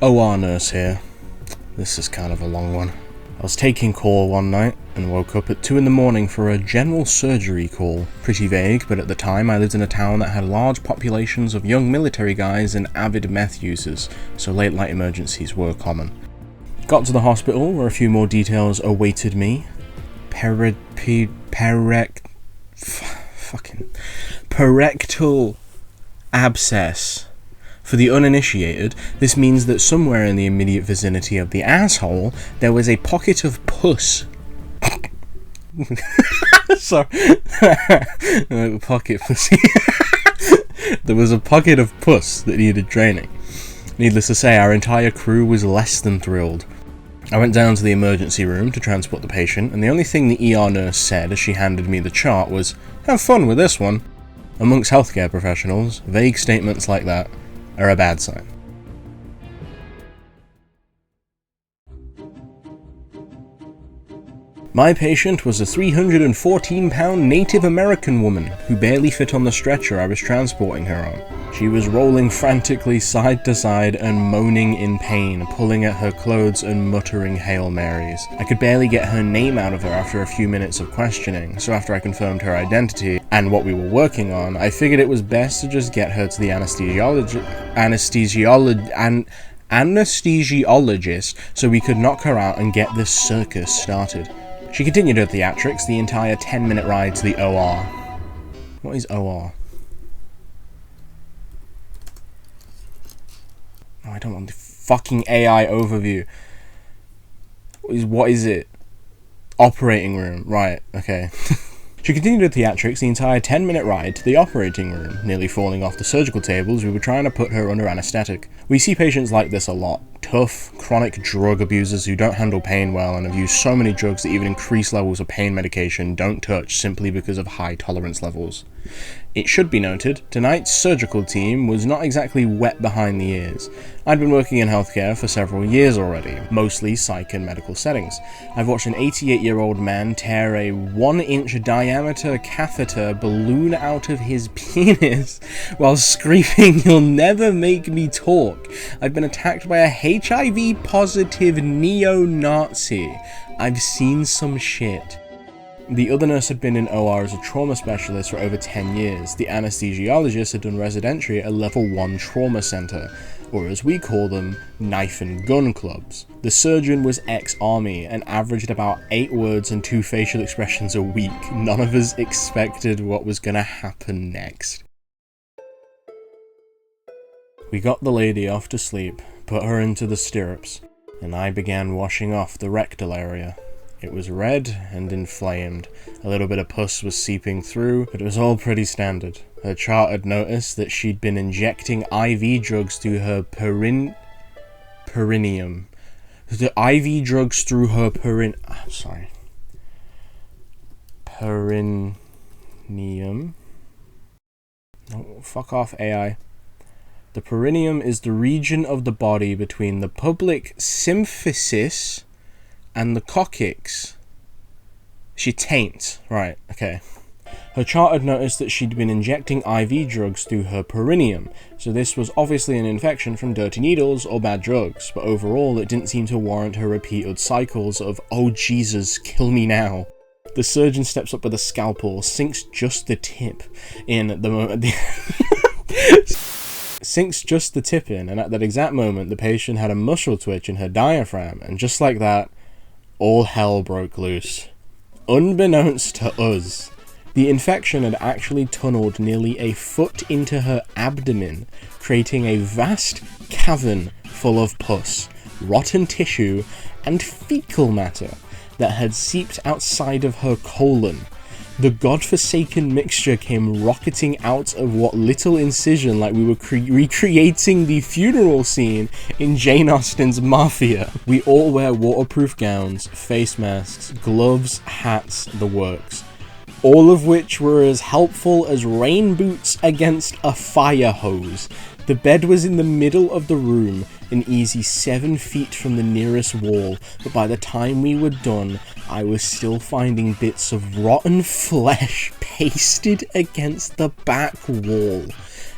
OR nurse here. This is kind of a long one. I was taking call one night and woke up at 2 in the morning for a general surgery call. Pretty vague, but at the time I lived in a town that had large populations of young military guys and avid meth users, so late night emergencies were common. Got to the hospital where a few more details awaited me. Parectal abscess. For the uninitiated, this means that somewhere in the immediate vicinity of the asshole, there was a pocket of pus. Sorry. Pocket pussy. There was a pocket of pus that needed draining. Needless to say, our entire crew was less than thrilled. I went down to the emergency room to transport the patient, and the only thing the ER nurse said as she handed me the chart was, "Have fun with this one." Amongst healthcare professionals, vague statements like that are a bad sign. My patient was a 314-pound Native American woman who barely fit on the stretcher I was transporting her on. She was rolling frantically side to side and moaning in pain, pulling at her clothes and muttering Hail Marys. I could barely get her name out of her after a few minutes of questioning, so after I confirmed her identity and what we were working on, I figured it was best to just get her to the anesthesiologist so we could knock her out and get this circus started. She continued her theatrics the entire 10-minute ride to the OR. What is OR? Oh, I don't want the fucking AI overview. What is it? Operating room. Right, okay. She continued her theatrics the entire 10-minute ride to the operating room, nearly falling off the surgical table as we were trying to put her under anaesthetic. We see patients like this a lot. Tough, chronic drug abusers who don't handle pain well and have used so many drugs that even increased levels of pain medication don't touch simply because of high tolerance levels. It should be noted, tonight's surgical team was not exactly wet behind the ears. I'd been working in healthcare for several years already, mostly psych and medical settings. I've watched an 88-year-old man tear a 1-inch diameter catheter balloon out of his penis while screaming, "You'll never make me talk." I've been attacked by a HIV-positive neo-Nazi. I've seen some shit. The other nurse had been in OR as a trauma specialist for over 10 years. The anesthesiologist had done residency at a level 1 trauma center, or as we call them, knife and gun clubs. The surgeon was ex-army and averaged about 8 words and 2 facial expressions a week. None of us expected what was gonna happen next. We got the lady off to sleep, put her into the stirrups, and I began washing off the rectal area. It was red and inflamed. A little bit of pus was seeping through, but it was all pretty standard. Her chart had noticed that she'd been injecting IV drugs through her perineum. The IV drugs through her perineum. Oh, fuck off, AI. The perineum is the region of the body between the public symphysis and the coccyx. She taint. Right, okay. Her chart had noticed that she'd been injecting IV drugs through her perineum, so this was obviously an infection from dirty needles or bad drugs, but overall it didn't seem to warrant her repeated cycles of, "Oh Jesus, kill me now." The surgeon steps up with a scalpel, sinks just the tip in at the moment. Sinks just the tip in, and at that exact moment the patient had a muscle twitch in her diaphragm, and just like that, all hell broke loose. Unbeknownst to us, the infection had actually tunneled nearly a foot into her abdomen, creating a vast cavern full of pus, rotten tissue, and fecal matter that had seeped outside of her colon. The godforsaken mixture came rocketing out of what little incision like we were recreating the funeral scene in Jane Austen's Mafia. We all wear waterproof gowns, face masks, gloves, hats, the works. all of which were as helpful as rain boots against a fire hose. The bed was in the middle of the room, an easy 7 feet from the nearest wall, but by the time we were done, I was still finding bits of rotten flesh pasted against the back wall.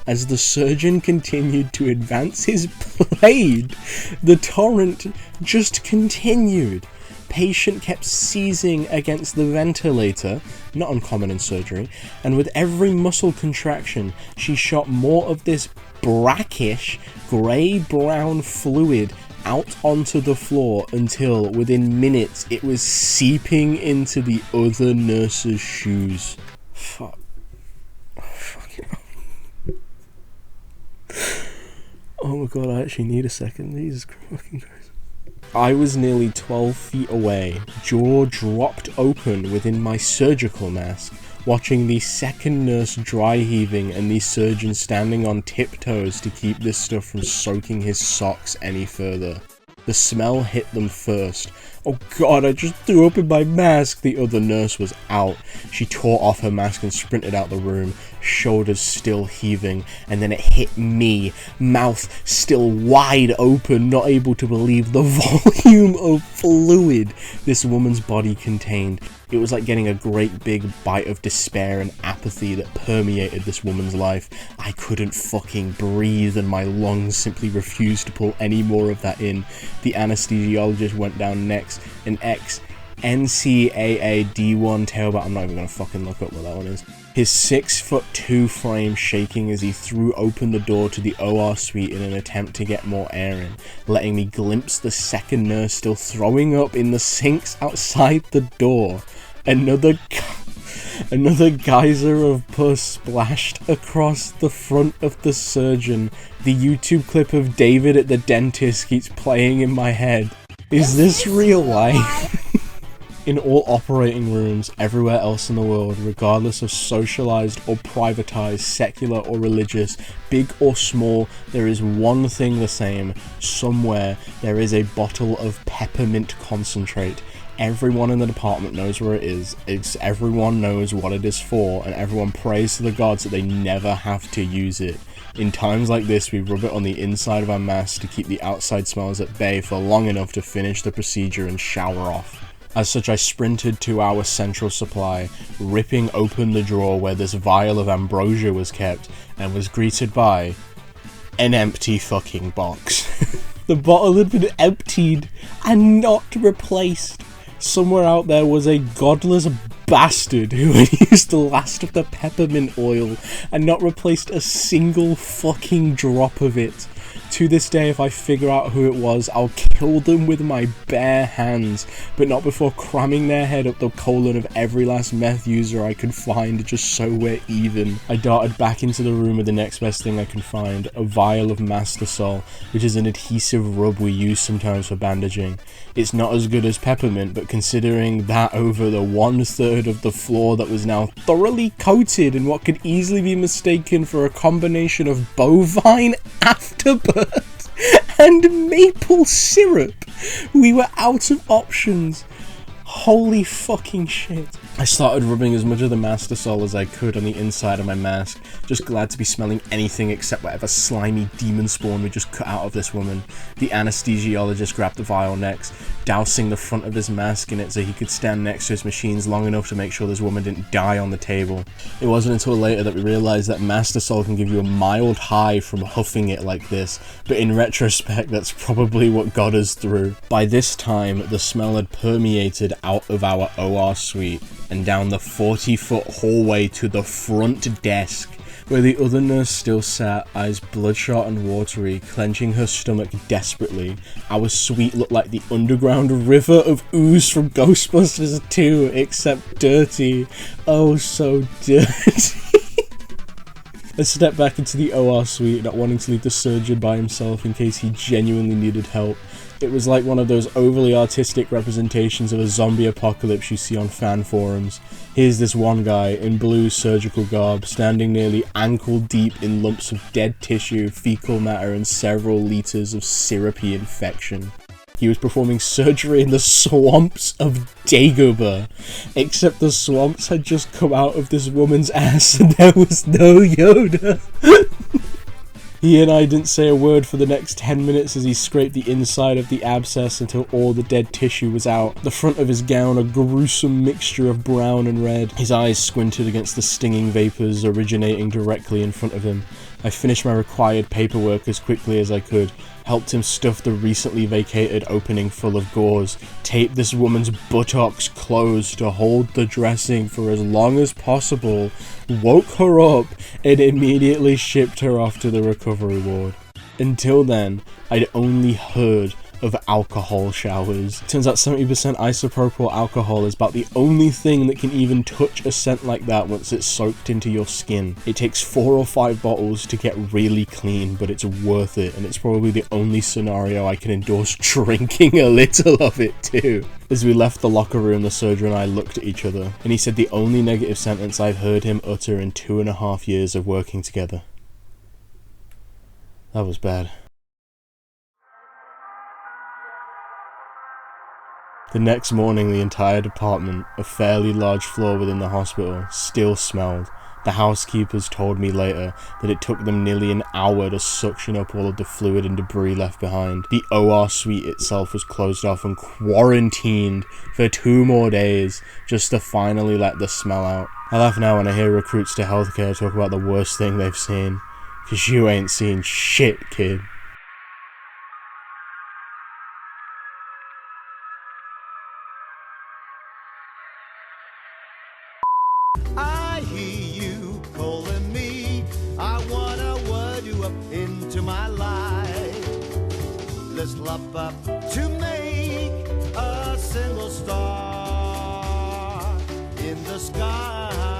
As the surgeon continued to advance his blade, the torrent just continued. Patient kept seizing against the ventilator, not uncommon in surgery, and with every muscle contraction, she shot more of this brackish, grey-brown fluid out onto the floor until, within minutes, it was seeping into the other nurse's shoes. Fuck. Fucking hell. Oh my god, I actually need a second. Jesus fucking Christ. I was nearly 12 feet away, jaw dropped open within my surgical mask, watching the second nurse dry heaving and the surgeon standing on tiptoes to keep this stuff from soaking his socks any further. The smell hit them first. Oh god, I just threw up in my mask. The other nurse was out. She tore off her mask and sprinted out the room, shoulders still heaving, and then it hit me, mouth still wide open, not able to believe the volume of fluid this woman's body contained. It was like getting a great big bite of despair and apathy that permeated this woman's life. I couldn't fucking breathe and my lungs simply refused to pull any more of that in. The anesthesiologist went down next, an NCAA D1 tailback. I'm not even gonna fucking look up what that one is. His 6'2" frame shaking as he threw open the door to the OR suite in an attempt to get more air in, letting me glimpse the second nurse still throwing up in the sinks outside the door. Another geyser of pus splashed across the front of the surgeon. The YouTube clip of David at the dentist keeps playing in my head. Is this real life? In all operating rooms everywhere else in the world, regardless of socialized or privatized, secular or religious, big or small, there is one thing the same. Somewhere there is a bottle of peppermint concentrate. Everyone in the department knows where it is, everyone knows what it is for, and everyone prays to the gods that they never have to use it. In times like this, we rub it on the inside of our mask to keep the outside smells at bay for long enough to finish the procedure and shower off. As such, I sprinted to our central supply, ripping open the drawer where this vial of ambrosia was kept, and was greeted by an empty fucking box. The bottle had been emptied and not replaced. Somewhere out there was a godless bastard who had used the last of the peppermint oil and not replaced a single fucking drop of it. To this day, if I figure out who it was, I'll kill them with my bare hands, but not before cramming their head up the colon of every last meth user I could find, just so we're even. I darted back into the room with the next best thing I can find, a vial of Mastasol, which is an adhesive rub we use sometimes for bandaging. It's not as good as peppermint, but considering that over the 1/3 of the floor that was now thoroughly coated in what could easily be mistaken for a combination of bovine afterbirth and maple syrup, we were out of options. Holy fucking shit. I started rubbing as much of the Mastasol as I could on the inside of my mask, just glad to be smelling anything except whatever slimy demon spawn we just cut out of this woman. The anesthesiologist grabbed the vial next, dousing the front of his mask in it so he could stand next to his machines long enough to make sure this woman didn't die on the table. It wasn't until later that we realized that Mastasol can give you a mild high from huffing it like this, but in retrospect that's probably what got us through. By this time, the smell had permeated out of our OR suite and down the 40-foot hallway to the front desk, where the other nurse still sat, eyes bloodshot and watery, clenching her stomach desperately. Our suite looked like the underground river of ooze from Ghostbusters 2, except dirty. Oh, so dirty. I stepped back into the OR suite, not wanting to leave the surgeon by himself in case he genuinely needed help. It was like one of those overly artistic representations of a zombie apocalypse you see on fan forums. Here's this one guy, in blue surgical garb, standing nearly ankle deep in lumps of dead tissue, fecal matter, and several litres of syrupy infection. He was performing surgery in the swamps of Dagobah, except the swamps had just come out of this woman's ass and there was no Yoda. He and I didn't say a word for the next 10 minutes as he scraped the inside of the abscess until all the dead tissue was out. The front of his gown a gruesome mixture of brown and red. His eyes squinted against the stinging vapours originating directly in front of him. I finished my required paperwork as quickly as I could, helped him stuff the recently vacated opening full of gauze, taped this woman's buttocks closed to hold the dressing for as long as possible, woke her up, and immediately shipped her off to the recovery ward. Until then, I'd only heard of alcohol showers. Turns out 70% isopropyl alcohol is about the only thing that can even touch a scent like that once it's soaked into your skin. It takes 4 or 5 bottles to get really clean, but it's worth it, and it's probably the only scenario I can endorse drinking a little of it too. As we left the locker room, the surgeon and I looked at each other, and he said the only negative sentence I've heard him utter in 2.5 years of working together. That was bad. The next morning, the entire department, a fairly large floor within the hospital, still smelled. The housekeepers told me later that it took them nearly an hour to suction up all of the fluid and debris left behind. The OR suite itself was closed off and quarantined for 2 more days just to finally let the smell out. I laugh now when I hear recruits to healthcare talk about the worst thing they've seen. 'Cause you ain't seen shit, kid. I hear you calling me. I wanna word you up into my life. Let's love up to make a single star in the sky.